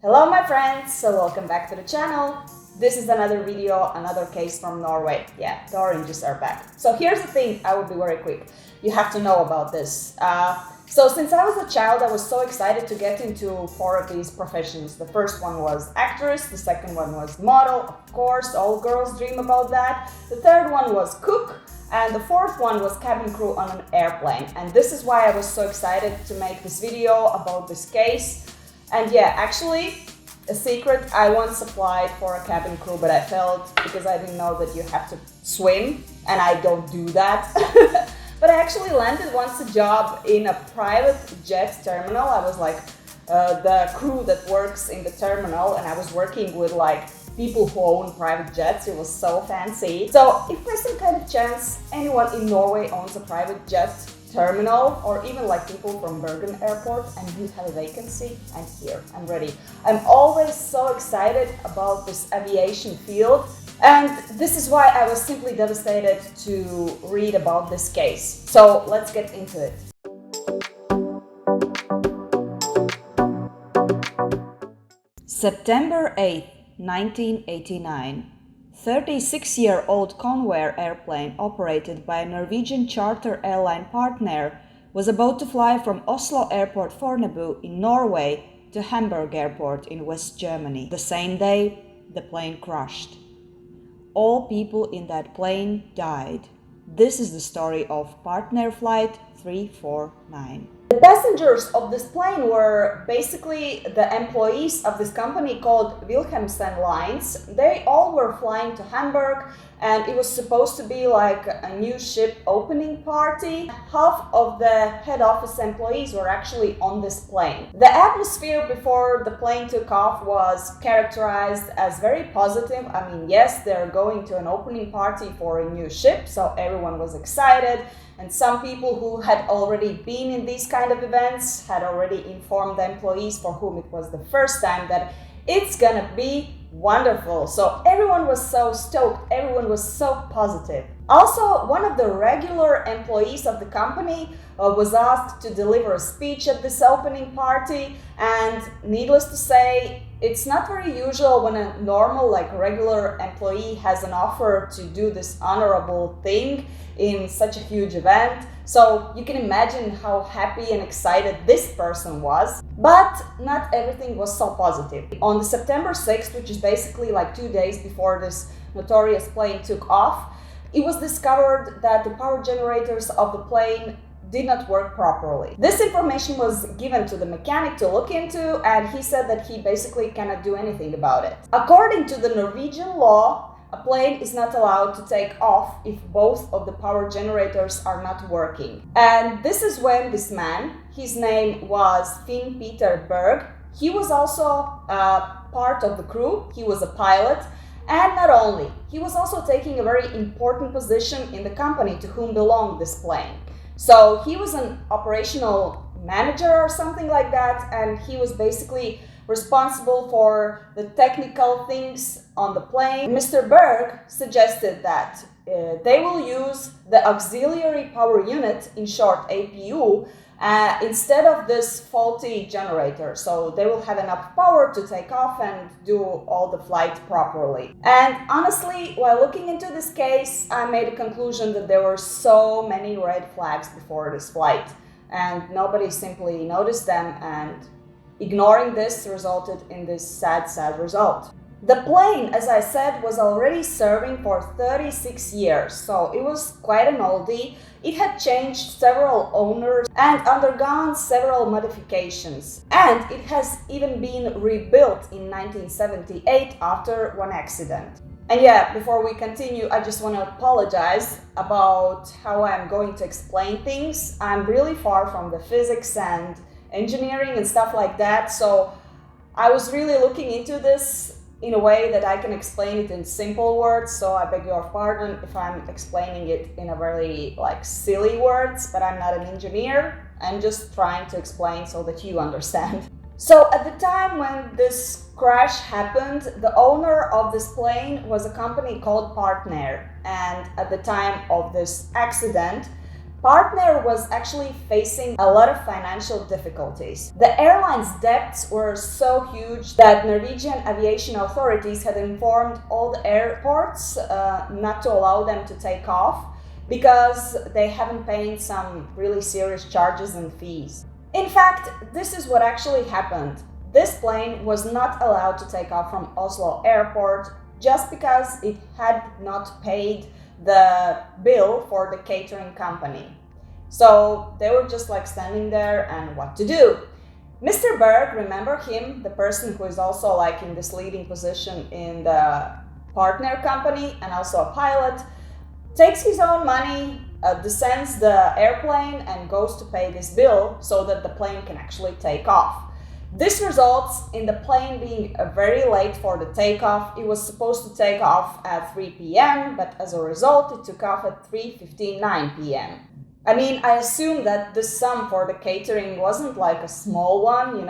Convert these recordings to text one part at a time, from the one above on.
Hello my friends, so welcome back to the channel. This is another video, another case from Norway. Yeah, the oranges are back. So here's the thing, I will be very quick. You have to know about this. So since I was a child, I was so excited to get into 4 of these professions. The first one was actress, the second one was model, of course, all girls dream about that. The third one was cook, and the fourth one was cabin crew on an airplane. And this is why I was so excited to make this video about this case. And yeah, actually, a secret, I once applied for a cabin crew, but I failed because I didn't know that you have to swim, and I don't do that. But I actually landed once a job in a private jet terminal. I was like the crew that works in the terminal, and I was working with like people who own private jets. It was so fancy. So if by some kind of chance anyone in Norway owns a private jet terminal, or even like people from Bergen airport, and you have a vacancy, I'm here, I'm ready. I'm always so excited about this aviation field, and this is why I was simply devastated to read about this case. So let's get into it. September 8th, 1989. 36-year-old Convair airplane operated by Norwegian charter airline Partnair was about to fly from Oslo Airport Fornebu in Norway to Hamburg Airport in West Germany. The same day, the plane crashed. All people in that plane died. This is the story of Partnair Flight 349. The passengers of this plane were basically the employees of this company called Wilhelmsen Lines. They all were flying to Hamburg, and it was supposed to be like a new ship opening party. Half of the head office employees were actually on this plane. The atmosphere before the plane took off was characterized as very positive. I mean, yes, they're going to an opening party for a new ship, so everyone was excited. And some people who had already been in these kind of events had already informed the employees for whom it was the first time that it's gonna be wonderful. So everyone was so stoked, everyone was so positive. Also, one of the regular employees of the company was asked to deliver a speech at this opening party, and needless to say, it's not very usual when a normal, like regular employee has an offer to do this honorable thing in such a huge event. So you can imagine how happy and excited this person was. But not everything was so positive. On the September 6th, which is basically like 2 days before this notorious plane took off, it was discovered that the power generators of the plane did not work properly. This information was given to the mechanic to look into, and he said that he basically cannot do anything about it. According to the Norwegian law, a plane is not allowed to take off if both of the power generators are not working. And this is when this man, his name was Finn Peter Berg, he was also part of the crew, he was a pilot, and not only, he was also taking a very important position in the company to whom belonged this plane. So he was an operational manager or something like that, and he was basically responsible for the technical things on the plane. Mr. Berg suggested that they will use the auxiliary power unit, in short APU, instead of this faulty generator. So they will have enough power to take off and do all the flight properly. And honestly, while looking into this case, I made a conclusion that there were so many red flags before this flight, and nobody simply noticed them, and ignoring this resulted in this sad result. The plane, as I said, was already serving for 36 years, so it was quite an oldie. It had changed several owners and undergone several modifications. And it has even been rebuilt in 1978 after one accident. And yeah, before we continue, I just want to apologize about how I'm going to explain things. I'm really far from the physics and engineering and stuff like that, so I was really looking into this in a way that I can explain it in simple words, so I beg your pardon if I'm explaining it in a very silly words, but I'm not an engineer. I'm just trying to explain so that you understand. So at the time when this crash happened, the owner of this plane was a company called Partnair, and at the time of this accident, Partnair was actually facing a lot of financial difficulties. The airline's debts were so huge that Norwegian aviation authorities had informed all the airports not to allow them to take off because they haven't paid some really serious charges and fees. In fact, this is what actually happened. This plane was not allowed to take off from Oslo airport just because it had not paid the bill for the catering company. So they were just like standing there and what to do. Mr. Berg, remember him, the person who is also like in this leading position in the Partnair company and also a pilot, takes his own money, descends the airplane and goes to pay this bill so that the plane can actually take off. This results in the plane being very late for the takeoff. It was supposed to take off at 3 p.m., but as a result, it took off at 3:59 p.m. I mean, I assume that the sum for the catering wasn't like a small one,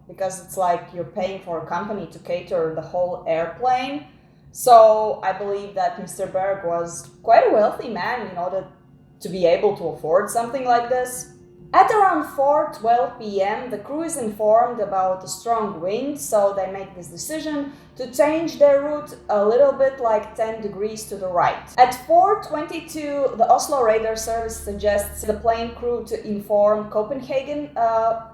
because it's like you're paying for a company to cater the whole airplane. So I believe that Mr. Berg was quite a wealthy man in order to be able to afford something like this. At around 4:12 p.m., the crew is informed about a strong wind, so they make this decision to change their route a little bit, like 10 degrees to the right. At 4:22, the Oslo radar service suggests the plane crew to inform Copenhagen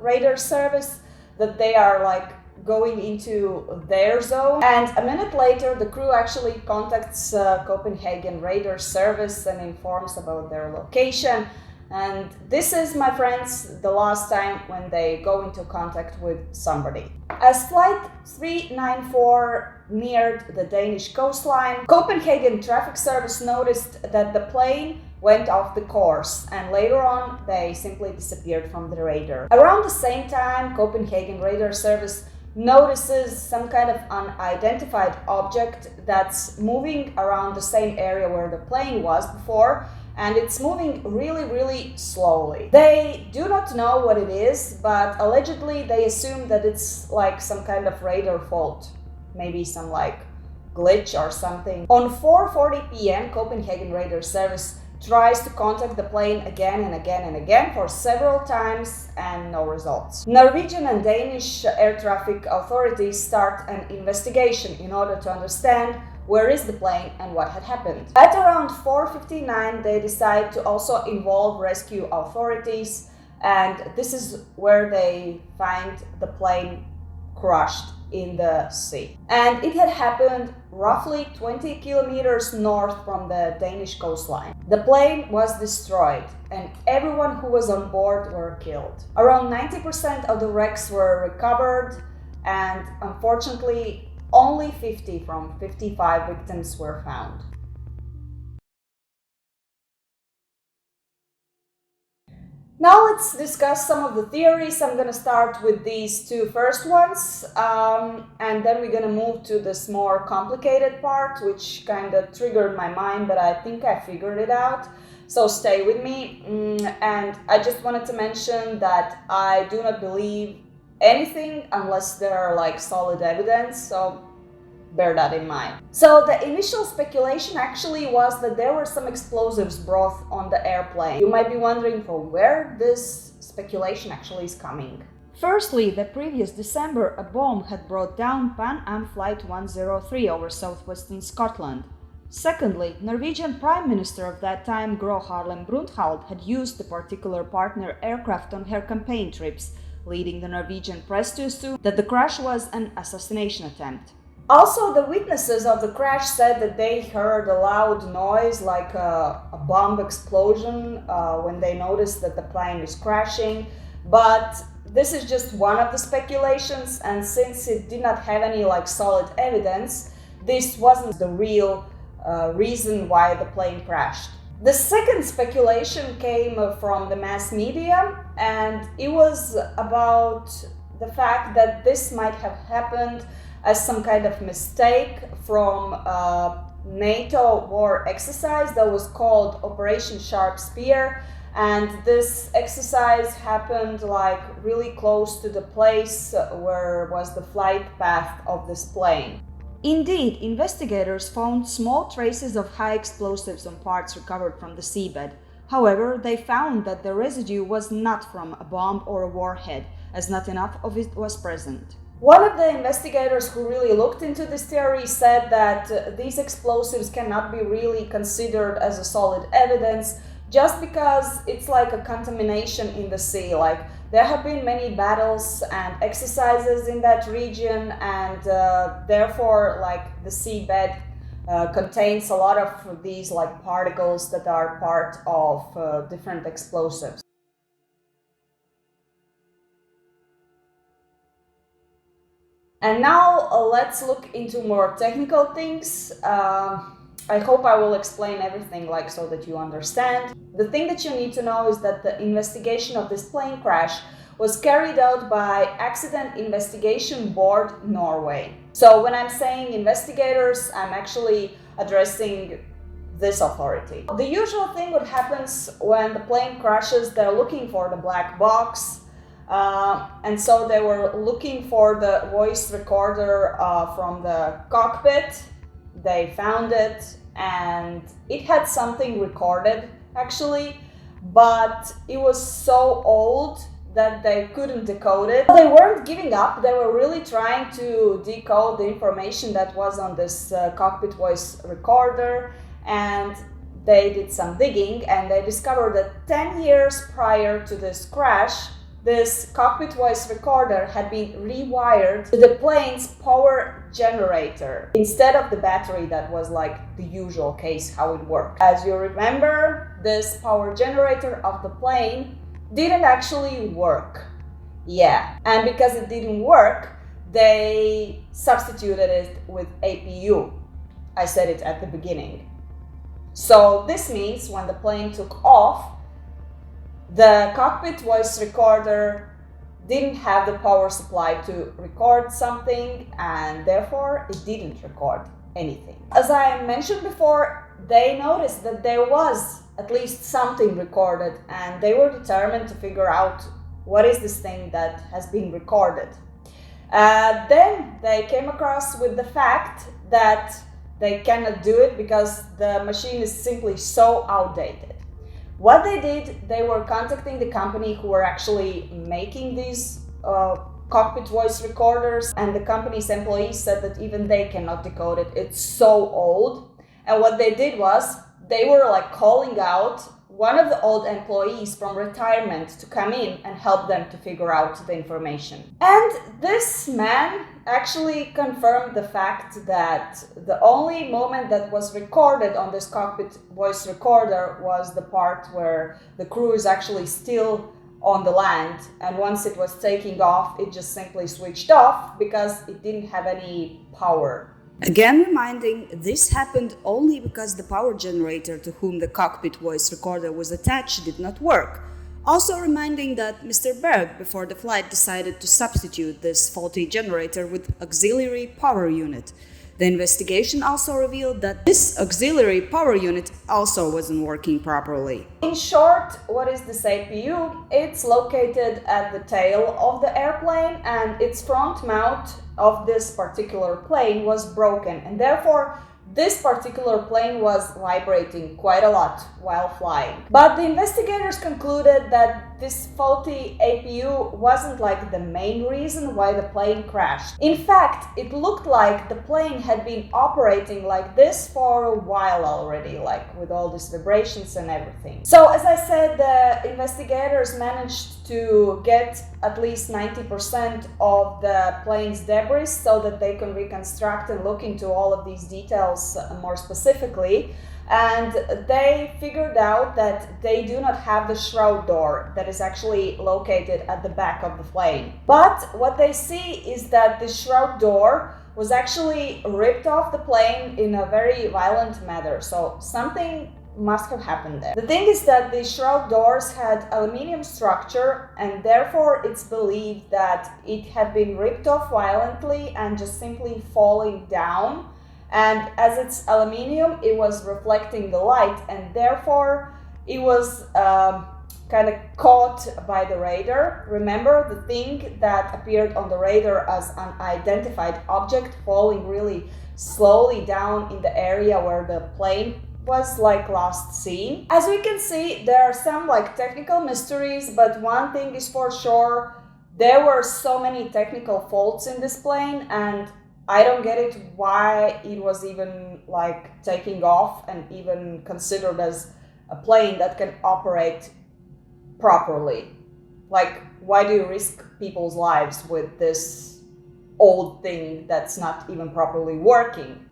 radar service that they are like going into their zone. And a minute later, the crew actually contacts Copenhagen radar service and informs about their location. And this is, my friends, the last time when they go into contact with somebody. As Flight 394 neared the Danish coastline, Copenhagen traffic service noticed that the plane went off the course, and later on they simply disappeared from the radar. Around the same time, Copenhagen radar service notices some kind of unidentified object that's moving around the same area where the plane was before, and it's moving really, really slowly. They do not know what it is, but allegedly they assume that it's like some kind of radar fault, maybe some like glitch or something. On 4:40 p.m., Copenhagen radar service tries to contact the plane again and again and again for several times and no results. Norwegian and Danish air traffic authorities start an investigation in order to understand where is the plane and what had happened. At around 4:59, they decide to also involve rescue authorities, and this is where they find the plane crushed in the sea. And it had happened roughly 20 kilometers north from the Danish coastline. The plane was destroyed and everyone who was on board were killed. Around 90% of the wrecks were recovered, and unfortunately only 50 from 55 victims were found. Now let's discuss some of the theories. I'm going to start with these two first ones, and then we're going to move to this more complicated part, which kind of triggered my mind, but I think I figured it out. So stay with me. And I just wanted to mention that I do not believe anything unless there are like solid evidence, so bear that in mind. So the initial speculation actually was that there were some explosives brought on the airplane. You might be wondering from where this speculation actually is coming. Firstly, the previous December, a bomb had brought down Pan Am Flight 103 over southwestern Scotland. Secondly, Norwegian Prime Minister of that time, Gro Harlem Brundtland, had used the particular Partner aircraft on her campaign trips, leading the Norwegian press to assume that the crash was an assassination attempt. Also, the witnesses of the crash said that they heard a loud noise like a bomb explosion when they noticed that the plane is crashing, but this is just one of the speculations, and since it did not have any like solid evidence, this wasn't the real reason why the plane crashed. The second speculation came from the mass media, and it was about the fact that this might have happened as some kind of mistake from a NATO war exercise that was called Operation Sharp Spear, and this exercise happened like really close to the place where was the flight path of this plane. Indeed, investigators found small traces of high explosives on parts recovered from the seabed, However, they found that the residue was not from a bomb or a warhead, as not enough of it was present. One of the investigators who really looked into this theory said that these explosives cannot be really considered as a solid evidence just because it's like a contamination in the sea. Like, there have been many battles and exercises in that region, and therefore, like, the seabed contains a lot of these like particles that are part of different explosives. And now let's look into more technical things. I hope I will explain everything like so that you understand. The thing that you need to know is that the investigation of this plane crash was carried out by Accident Investigation Board Norway. So when I'm saying investigators, I'm actually addressing this authority. The usual thing what happens when the plane crashes, they're looking for the black box. And so they were looking for the voice recorder from the cockpit. They found it, and it had something recorded actually, but it was so old that they couldn't decode it. They weren't giving up, they were really trying to decode the information that was on this cockpit voice recorder, and they did some digging and they discovered that 10 years prior to this crash, this cockpit voice recorder had been rewired to the plane's power generator instead of the battery that was like the usual case how it worked. As you remember, this power generator of the plane didn't actually work. Yeah, and because it didn't work, they substituted it with APU. I said it at the beginning. So this means when the plane took off, the cockpit voice recorder didn't have the power supply to record something, and therefore it didn't record anything. As I mentioned before, they noticed that there was at least something recorded, and they were determined to figure out what is this thing that has been recorded. Then they came across with the fact that they cannot do it because the machine is simply so outdated. What they did, they were contacting the company who were actually making these cockpit voice recorders, and the company's employees said that even they cannot decode it. It's so old. And what they did was they were like calling out one of the old employees from retirement to come in and help them to figure out the information. And this man actually confirmed the fact that the only moment that was recorded on this cockpit voice recorder was the part where the crew is actually still on the land, and once it was taking off, it just simply switched off because it didn't have any power. Again reminding, this happened only because the power generator to whom the cockpit voice recorder was attached did not work. Also reminding that Mr. Berg before the flight decided to substitute this faulty generator with auxiliary power unit. The investigation also revealed that this auxiliary power unit also wasn't working properly. In short, what is this APU? It's located at the tail of the airplane, and its front mount of this particular plane was broken, and therefore this particular plane was vibrating quite a lot while flying. But the investigators concluded that this faulty APU wasn't like the main reason why the plane crashed. In fact, it looked like the plane had been operating like this for a while already, like with all these vibrations and everything. So as I said, the investigators managed to get at least 90% of the plane's debris so that they can reconstruct and look into all of these details more specifically. And they figured out that they do not have the shroud door that is actually located at the back of the plane. But what they see is that the shroud door was actually ripped off the plane in a very violent manner. So something must have happened there. The thing is that the shroud doors had aluminium structure, and therefore it's believed that it had been ripped off violently and just simply falling down. And as it's aluminium, it was reflecting the light, and therefore it was kind of caught by the radar. Remember the thing that appeared on the radar as an unidentified object falling really slowly down in the area where the plane was like last seen. As we can see, there are some like technical mysteries, but one thing is for sure, there were so many technical faults in this plane, and I don't get it why it was even like taking off and even considered as a plane that can operate properly. Like, why do you risk people's lives with this old thing that's not even properly working?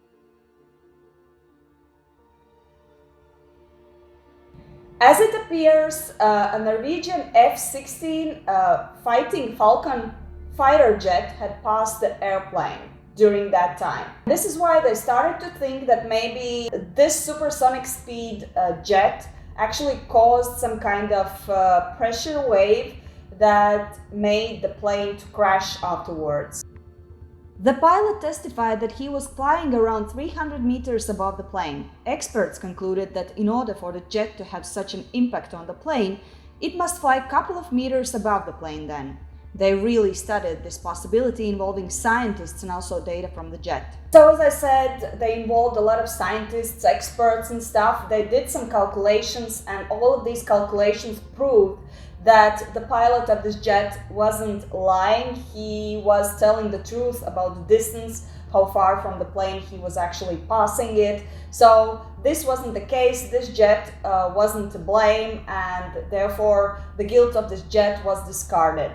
As it appears, a Norwegian F-16 Fighting Falcon fighter jet had passed the airplane during that time. This is why they started to think that maybe this supersonic speed jet actually caused some kind of pressure wave that made the plane to crash afterwards. The pilot testified that he was flying around 300 meters above the plane. Experts concluded that in order for the jet to have such an impact on the plane, it must fly a couple of meters above the plane then. They really studied this possibility involving scientists and also data from the jet. So as I said, they involved a lot of scientists, experts and stuff. They did some calculations, and all of these calculations proved that the pilot of this jet wasn't lying. He was telling the truth about the distance, how far from the plane he was actually passing it. So this wasn't the case. This jet wasn't to blame, and therefore the guilt of this jet was discarded.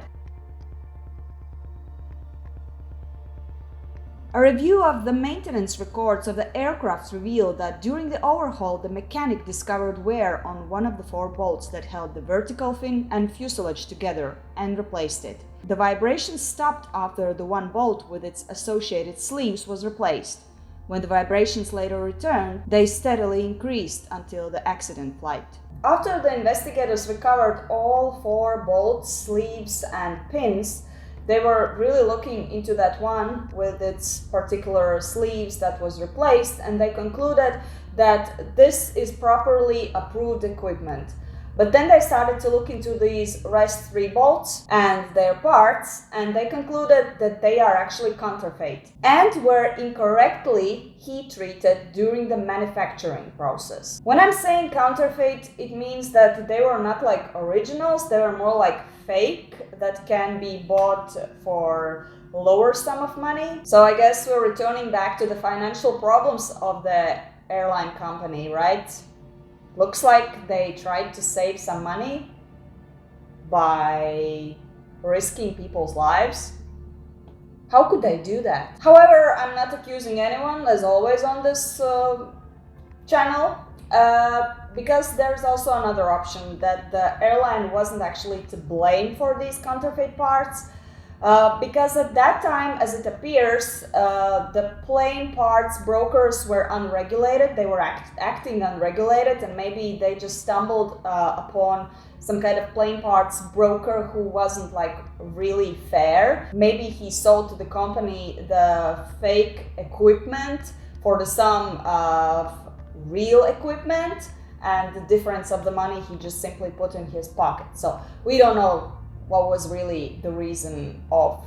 A review of the maintenance records of the aircraft revealed that during the overhaul, the mechanic discovered wear on one of the 4 bolts that held the vertical fin and fuselage together and replaced it. The vibrations stopped after the one bolt with its associated sleeves was replaced. When the vibrations later returned, they steadily increased until the accident flight. After the investigators recovered all 4 bolts, sleeves and pins, they were really looking into that one with its particular sleeves that was replaced, and they concluded that this is properly approved equipment. But then they started to look into these rest 3 bolts and their parts, and they concluded that they are actually counterfeit and were incorrectly heat treated during the manufacturing process. When I'm saying counterfeit, it means that they were not like originals, they were more like fake that can be bought for lower sum of money. So I guess we're returning back to the financial problems of the airline company, right? Looks like they tried to save some money by risking people's lives. How could they do that? However, I'm not accusing anyone, as always on this channel, because there's also another option, that the airline wasn't actually to blame for these counterfeit parts. Because at that time, as it appears, the plane parts brokers were unregulated. They were acting unregulated, and maybe they just stumbled upon some kind of plane parts broker who wasn't like really fair. Maybe he sold to the company the fake equipment for the sum of real equipment, and the difference of the money he just simply put in his pocket. So we don't know what was really the reason of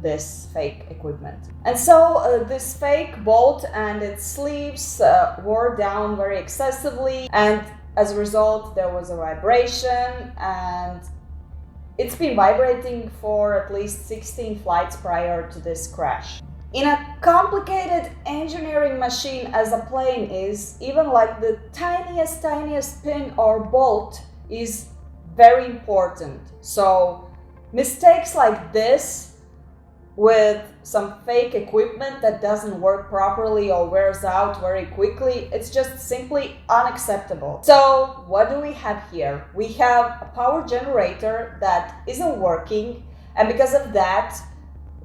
this fake equipment. And so this fake bolt and its sleeves wore down very excessively, and as a result there was a vibration, and it's been vibrating for at least 16 flights prior to this crash. In a complicated engineering machine as a plane is, even like the tiniest pin or bolt is very important. So mistakes like this with some fake equipment that doesn't work properly or wears out very quickly, it's just simply unacceptable. So what do we have here? We have a power generator that isn't working, and because of that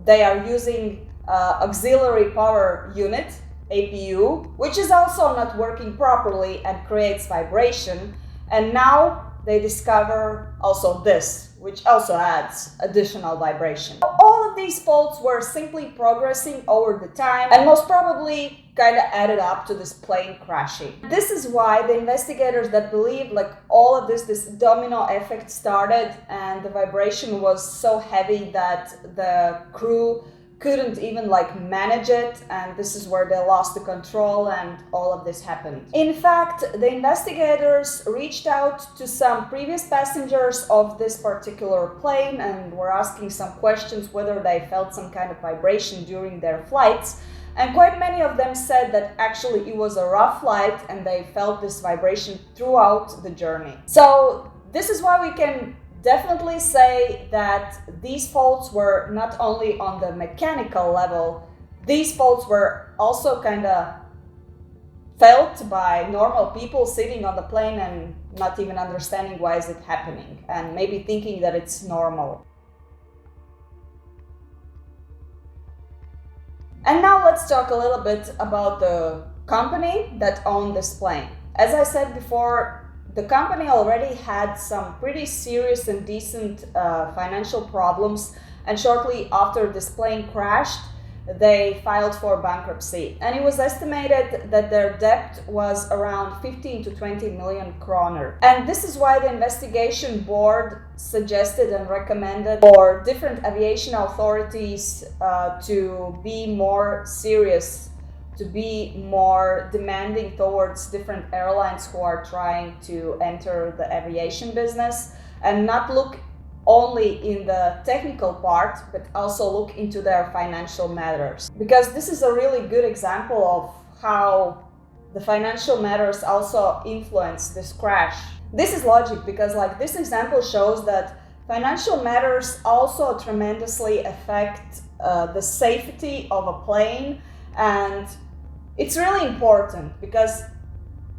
they are using auxiliary power unit, APU, which is also not working properly and creates vibration. And now they discover also this, which also adds additional vibration. All of these faults were simply progressing over the time and most probably kind of added up to this plane crashing. This is why the investigators that believe like all of this domino effect started, and the vibration was so heavy that the crew couldn't even manage it, and this is where they lost the control and all of this happened. In fact, the investigators reached out to some previous passengers of this particular plane and were asking some questions whether they felt some kind of vibration during their flights, and quite many of them said that actually it was a rough flight and they felt this vibration throughout the journey. So this is why we can definitely say that these faults were not only on the mechanical level, these faults were also kind of felt by normal people sitting on the plane and not even understanding why is it happening, and maybe thinking that it's normal. And now let's talk a little bit about the company that owned this plane. As I said before, the company already had some pretty serious and decent financial problems, and shortly after this plane crashed, they filed for bankruptcy. And it was estimated that their debt was around 15 to 20 million kroner. And this is why the investigation board suggested and recommended for different aviation authorities to be more serious, to be more demanding towards different airlines who are trying to enter the aviation business, and not look only in the technical part, but also look into their financial matters. Because this is a really good example of how the financial matters also influence this crash. This is logic, because this example shows that financial matters also tremendously affect the safety of a plane, and it's really important, because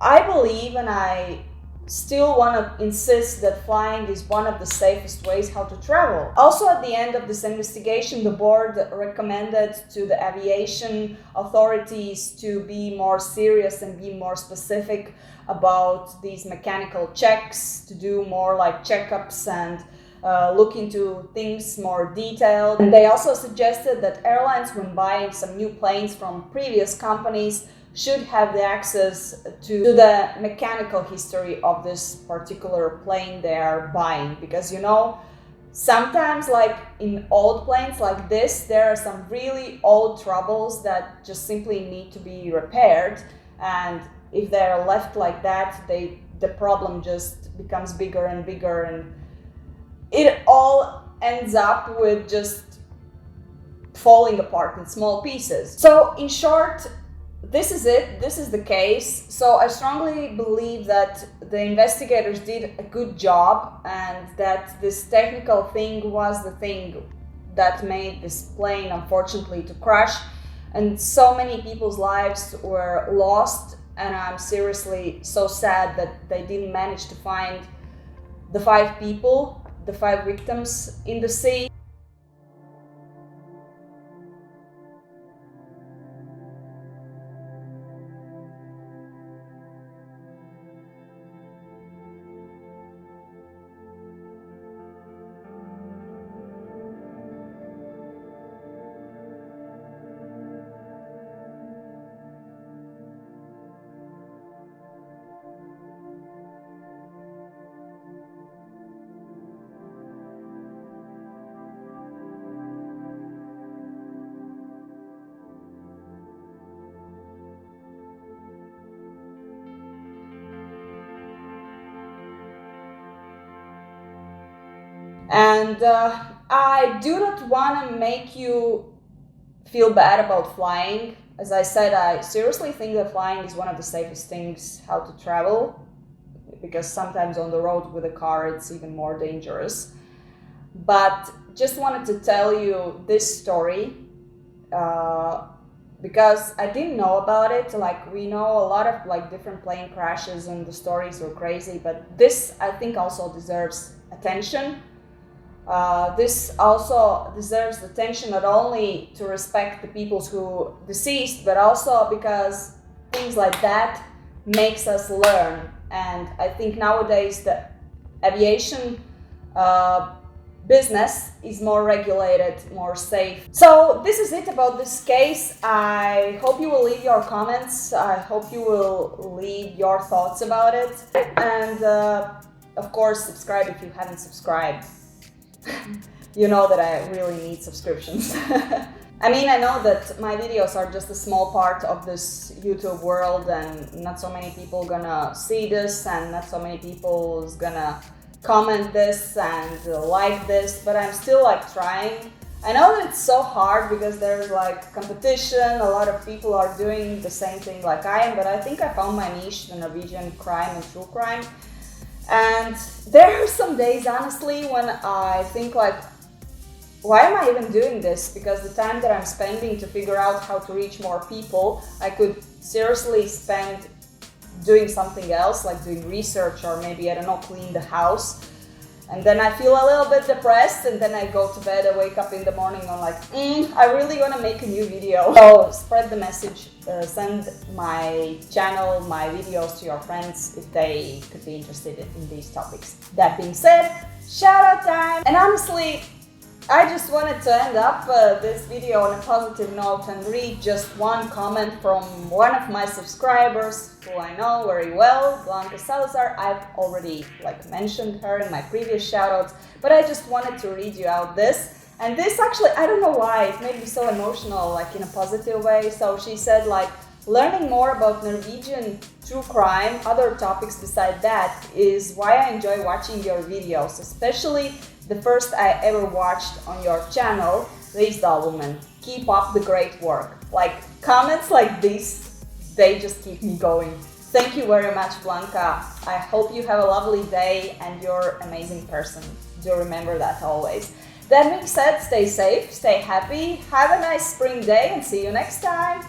I believe, and I still want to insist, that flying is one of the safest ways how to travel. Also, at the end of this investigation, the board recommended to the aviation authorities to be more serious and be more specific about these mechanical checks, to do more checkups and look into things more detailed. And they also suggested that airlines, when buying some new planes from previous companies, should have the access to the mechanical history of this particular plane they are buying. Because sometimes in old planes like this, there are some really old troubles that just simply need to be repaired, and if they're left like that, the problem just becomes bigger and bigger, and it all ends up with just falling apart in small pieces. So in short, this is it. This is the case. So I strongly believe that the investigators did a good job, and that this technical thing was the thing that made this plane, unfortunately, to crash. And so many people's lives were lost, and I'm seriously so sad that they didn't manage to find the 5 people, the 5 victims in the sea. And I do not want to make you feel bad about flying. As I said, I seriously think that flying is one of the safest things how to travel, because sometimes on the road with a car it's even more dangerous. But just wanted to tell you this story because I didn't know about it. We know a lot of different plane crashes and the stories were crazy, but this I think also deserves attention. This also deserves attention, not only to respect the people who deceased, but also because things like that makes us learn. And I think nowadays the aviation business is more regulated, more safe. So this is it about this case. I hope you will leave your comments. I hope you will leave your thoughts about it. And of course, subscribe if you haven't subscribed. You know that I really need subscriptions. I mean, I know that my videos are just a small part of this YouTube world, and not so many people gonna see this, and not so many people is gonna comment this and like this, but I'm still like trying. I know that it's so hard because there's like competition, a lot of people are doing the same thing like I am, but I think I found my niche, the Norwegian crime and true crime. And there are some days, honestly, when I think like, why am I even doing this? Because the time that I'm spending to figure out how to reach more people, I could seriously spend doing something else, like doing research, or maybe, I don't know, clean the house. And then I feel a little bit depressed, and then I go to bed, I wake up in the morning, I'm like, I really want to make a new video. So spread the message, send my channel, my videos to your friends if they could be interested in these topics. That being said, shout out time! And honestly, I just wanted to end up this video on a positive note and read just one comment from one of my subscribers who I know very well, Blanca Salazar. I've already mentioned her in my previous shoutouts, but I just wanted to read you out this. And this actually, I don't know why, it made me so emotional, in a positive way. So she said learning more about Norwegian true crime, other topics beside that, is why I enjoy watching your videos, especially the first I ever watched on your channel, Risdal Woman. Keep up the great work. Comments like this, they just keep me going. Thank you very much, Blanca. I hope you have a lovely day and you're an amazing person. Do remember that always. That being said, stay safe, stay happy, have a nice spring day, and see you next time.